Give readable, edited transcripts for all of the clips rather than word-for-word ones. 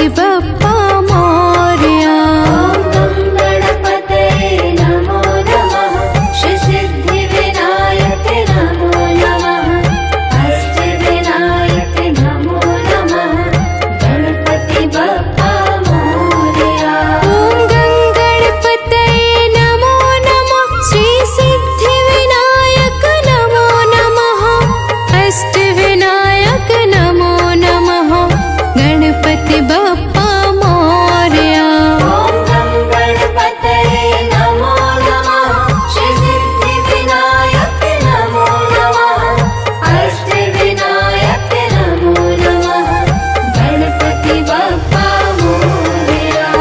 गणपति बप्पा मोरया। ओम गणपतये नमो नमः। श्री सिद्धि विनायक नमो नमः। अष्ट विनायक नमो नमः। गणपति बप्पा मोरया। ओम गणपतये नमो नमः। श्री सिद्धि विनायक नमो नमः। अष्ट विनायक नमो नमः। गणपति बप्पा मोरया। ओम गणपतये नमो नमः। श्री सिद्धि विनायक नमो नमः। अष्ट विनायक नमो नमः। गणपति बप्पा मोरया।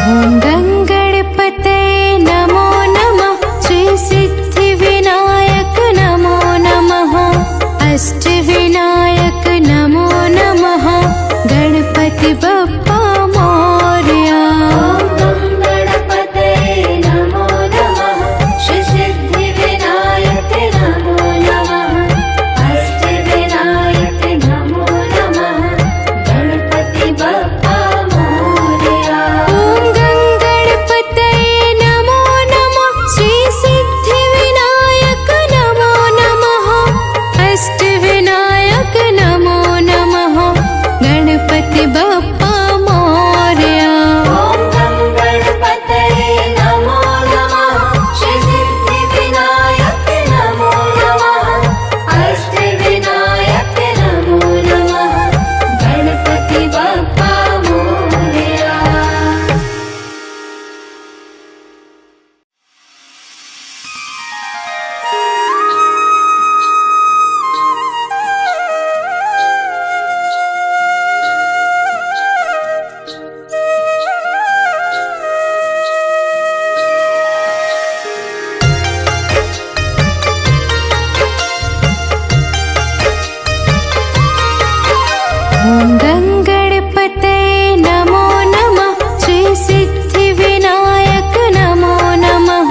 ओम गणपतये नमो नमः। श्री सिद्धि विनायक नमो नमः। अष्ट विनायक नमो नमः। गणपति बप्पा मोरया। ओम गणपतये नमो नमः। श्री सिद्धि विनायक नमो नमः। अष्ट विनायक नमो नमः। गणपति बप्पा मोरया। ओम गणपतये नमो नमः। श्री सिद्धि विनायक नमो नमः। अष्ट विनायक नमो नमः। गणपति बप्पा मोरया। ओम गणपतये नमो नमः। श्री सिद्धि विनायक नमो नमः। अष्ट विनायक नमो नमः। गणपति बप्पा मोरया। ओम गणपतये नमो नमः। श्री सिद्धि विनायक नमो नमः।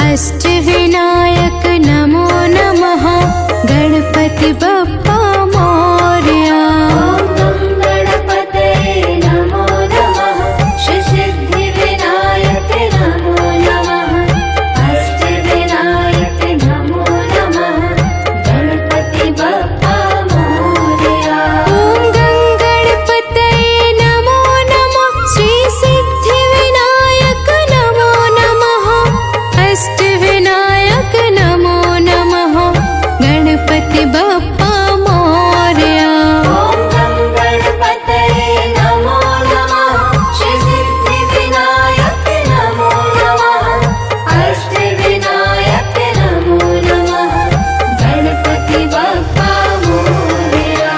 अष्ट विनायक नमो नमः। गणपति बप्पा मोरया। ओम गणपतये नमो नमः। श्री सिद्धि विनायक नमो नमः। अष्ट विनायक नमो नमः। गणपति बप्पा मोरया। ओम गणपतये नमो नमः। श्री सिद्धि विनायक नमो नमः। अष्ट विनायक नमो नमः। गणपति बप्पा मोरया। ओम गणपतये नमो नमः। श्री सिद्धि विनायक नमो नमः। अष्ट विनायक नमो नमः। गणपति बप्पा मोरया।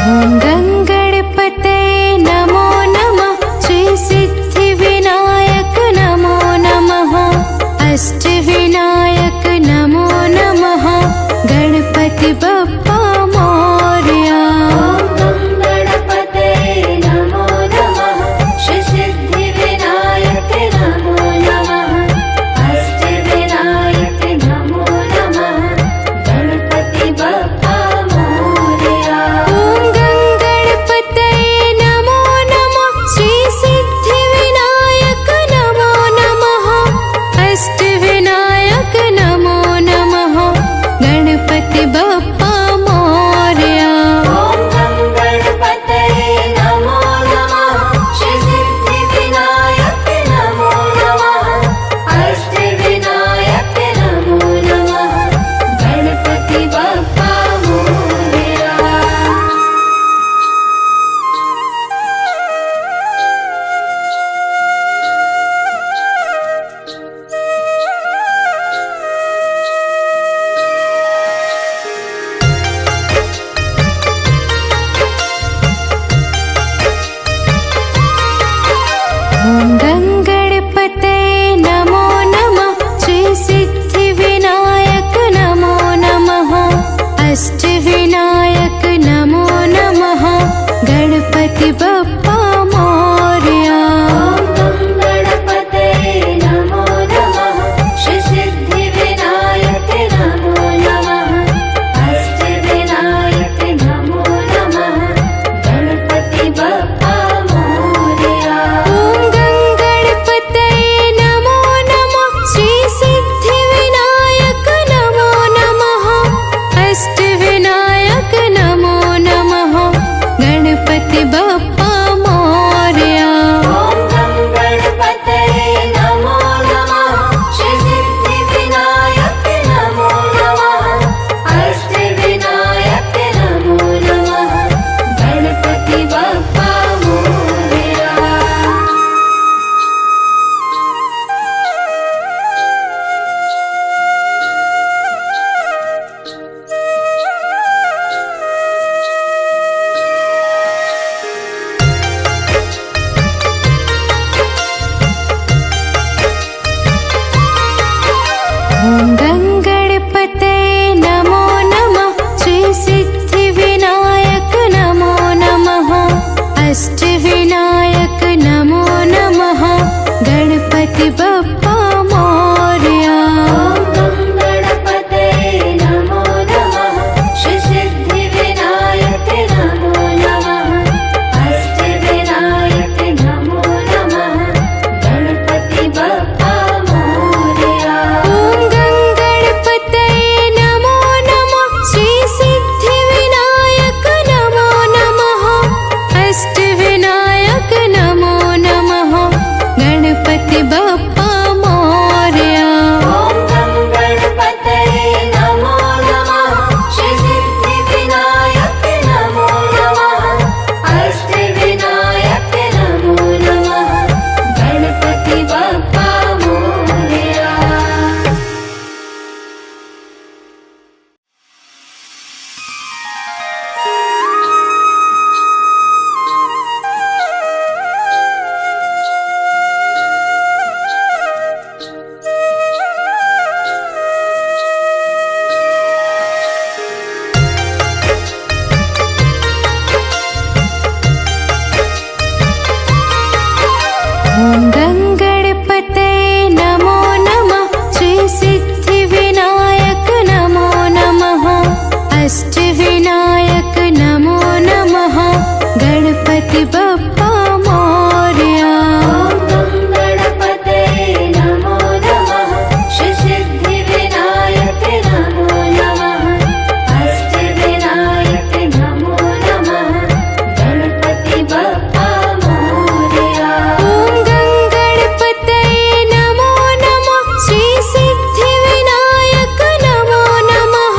ओम गणपतये नमो नमः। श्री सिद्धि विनायक नमो नमः। अष्ट विनायक नमो नमः। गणपति बप्पा मोरया। ओम गणपतये नमो नमः। श्री सिद्धि विनायक नमो नमः। अष्ट विनायक नमो नमः। गणपति बप्पा मोरया। ओम गणपतये नमो नमः। श्री सिद्धि विनायक नमो नमः। अष्ट विनायक ॐ गङ्गणपतये नमो नमः श्री सिद्धिविनायक नमो नमः अष्टविनायक नमो नमः गणपति बप्पा मोरया ॐ गणपतये नमो नमः श्री सिद्धिविनायक नमो नमः अष्टविनायक नमो नमः गणपति बप्पा मोरया ॐ गङ्गणपतये नमो नमः श्री सिद्धिविनायक नमो नमः अष्टविनायक नमो नमः गणपति बप्पा मोरया ॐ गणपतये नमो नमः श्री सिद्धिविनायक नमो नमः अष्टविनायक नमो नमः गणपति बप्पा मोरया ॐ गङ्गणपतये नमो नमः श्री सिद्धिविनायक नमो नमः अष्टविनायक नमो नमः गणपति बप्पा मोरया ॐ गणपतये नमो नमः श्री सिद्धिविनायक नमो नमः अष्टविनायक नमो नमः गणपति बप्पा मोरया ॐ गङ्गणपतये नमो नमः श्री सिद्धिविनायक नमो नमः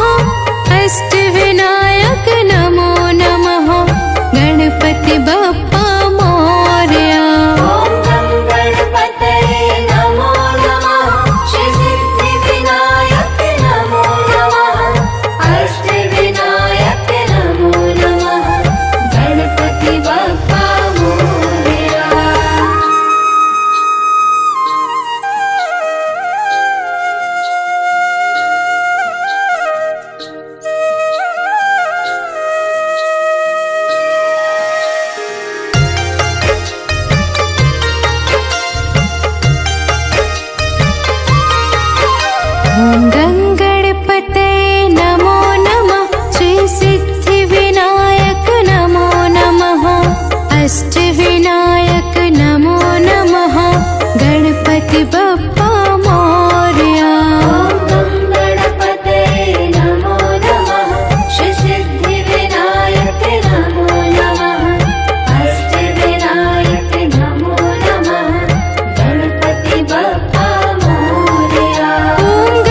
अष्टविनायक नमो नमः गणपति बप्पा मोरया ॐ गणपतये नमो नमः श्री सिद्धिविनायक नमो नमः अष्टविनायक नमो नमः गणपति बप्पा मोरया ॐ गङ्गणपतये नमो नमः श्री सिद्धिविनायक नमो नमः अष्टविनायक नमो नमः गणपति बप्पा मोरया ॐ गणपतये नमो नमः श्री सिद्धिविनायक नमो नमः अष्टविनायक नमो नमः गणपति बप्पा मोरया ॐ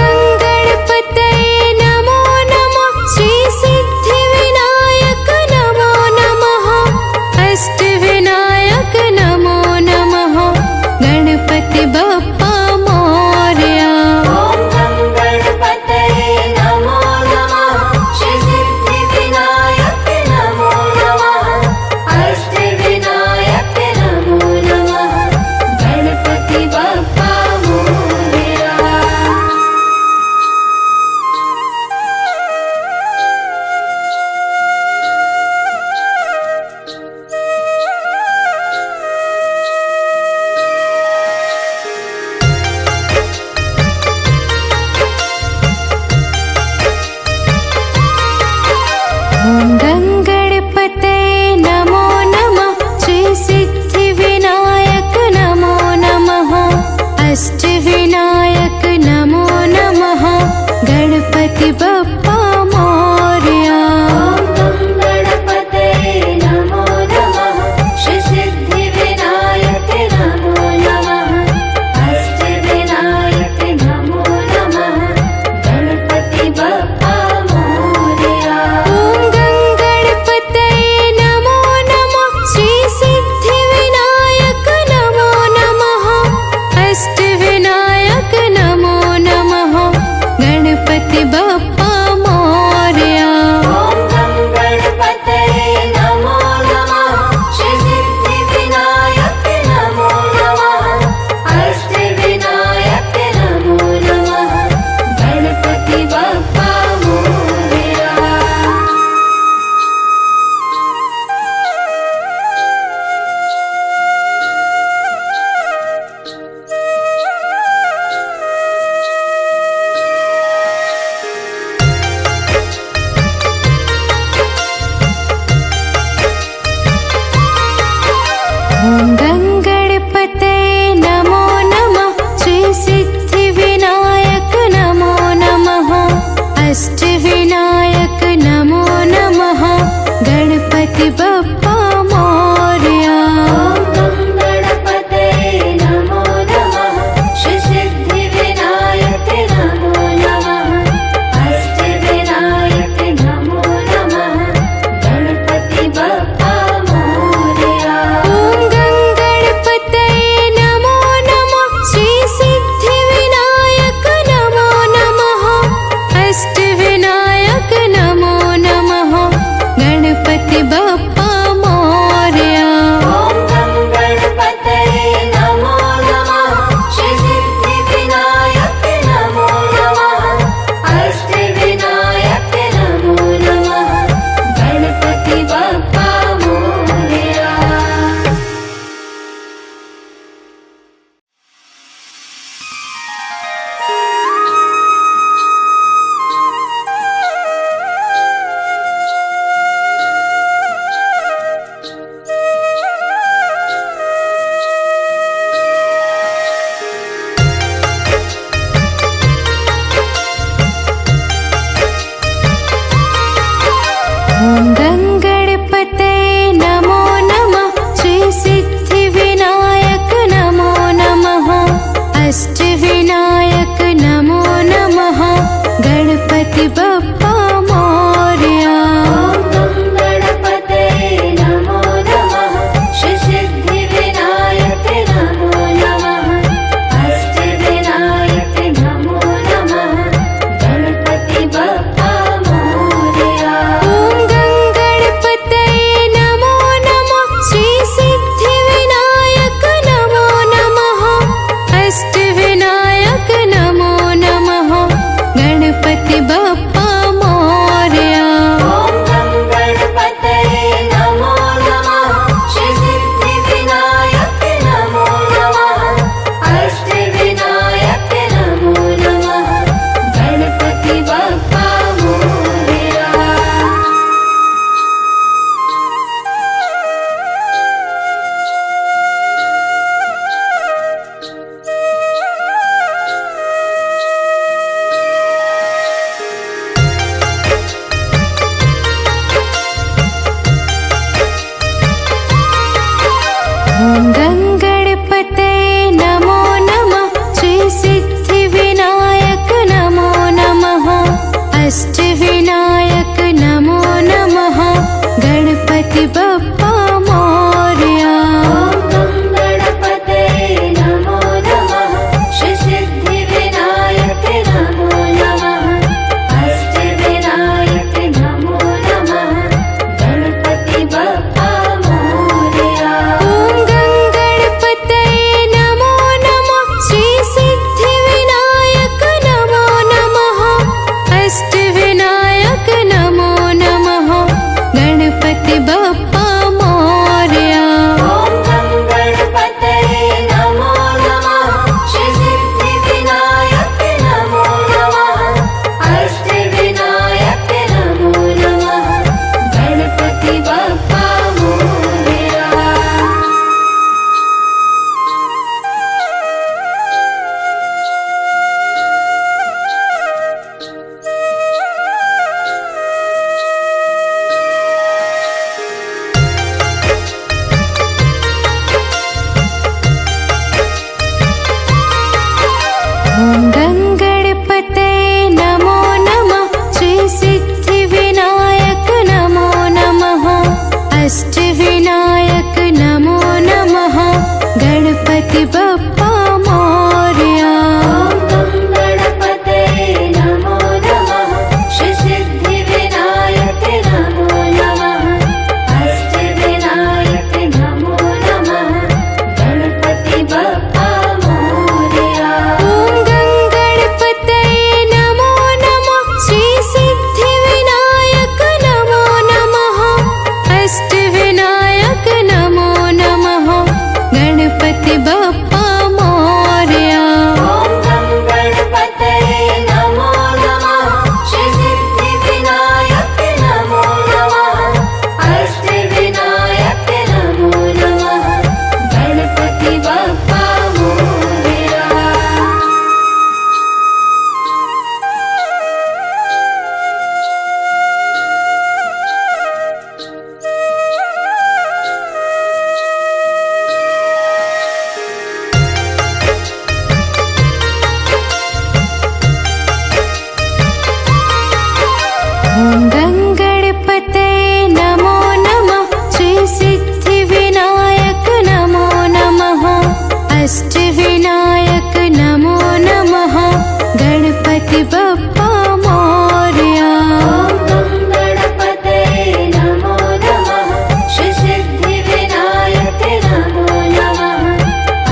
गणपति बप्पा मोरया। ॐ गं गणपतये नमो नमः श्री सिद्धिविनायक नमो नमः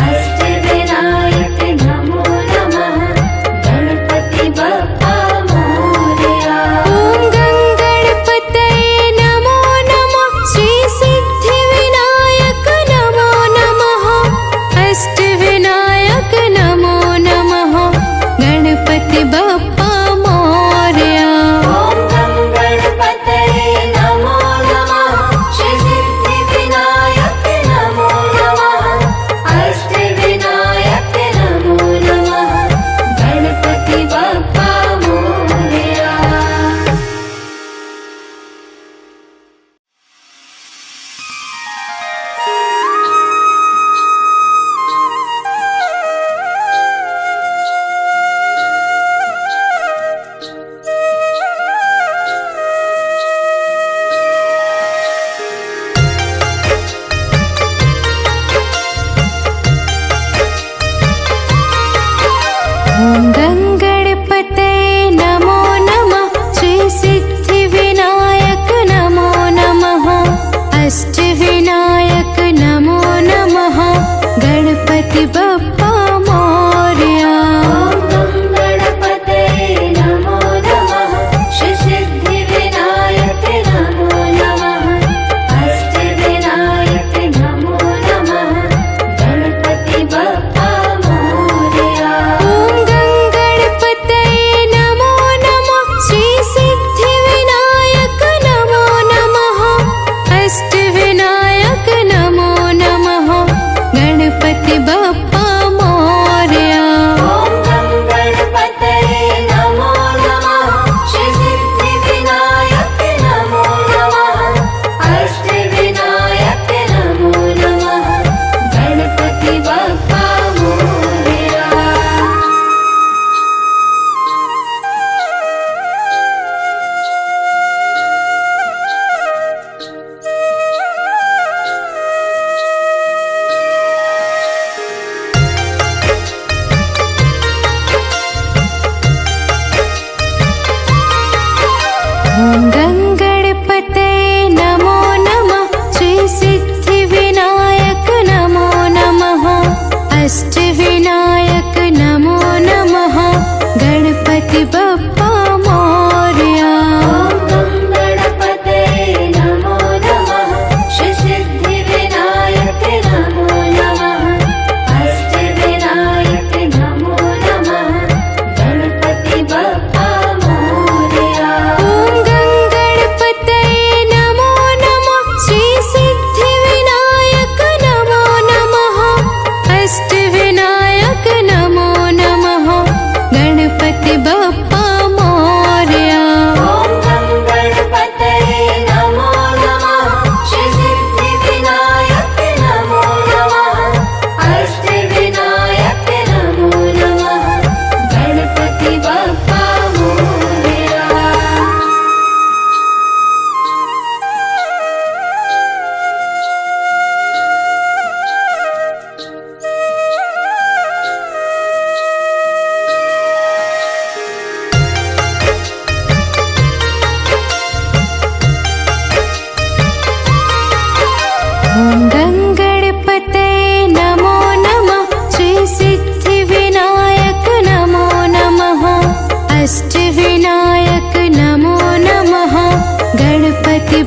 अष्टविनायक नमो नमः गणपति बप्पा मोरया। ॐ गं गणपतये नमो नमः श्री सिद्धिविनायक नमो नमः अष्टविनायक नमो नमः गणपति बप्पा मोरया। ॐ गं गणपतये नमो नमः श्री सिद्धिविनायक नमो नमः अष्टविनायक नमो नमः गणपति बप्पा मोरया। ॐ गं गणपतये नमो नमः श्री सिद्धिविनायक नमो नमः अष्टविनायक नमो नमः गणपति बप्पा मोरया। ॐ गं गणपतये नमो नमः श्री सिद्धिविनायक नमो नमः अष्टविनायक नमो नमः गणपति बप्पा मोरया। ॐ गं गणपतये नमो नमः श्री सिद्धिविनायक नमो नमः अष्टविनायक नमो नमः गणपति बप्पा मोरया। ॐ गं गणपतये नमो नमः श्री सिद्धिविनायक नमो नमः अष्टविनायक नमो नमः गणपति बप्पा मोरया। ॐ गं गणपतये नमो नमः श्री सिद्धिविनायक नमो नमः अष्टविनायक नमो नमः गणपति बप्पा मोरया। ॐ गं गणपतये नमो नमः श्री सिद्धिविनायक नमो नमः अष्टविनायक नमो नमः गणपति बप्पा मोरया। ॐ गं गणपतये नमो नमः श्री सिद्धिविनायक नमो नमः अष्टविनायक नमो नमः गणपति बप्पा मोरया। ॐ गं गणपतये नमो नमः श्री सिद्धिविनायक नमो नमः अष्टविनायक नमो नमः गणपति बप्पा मोरया। ॐ गं गणपतये नमो नमः श्री सिद्धिविनायक नमो नमः अष्टविनायक नमो नमः गणपति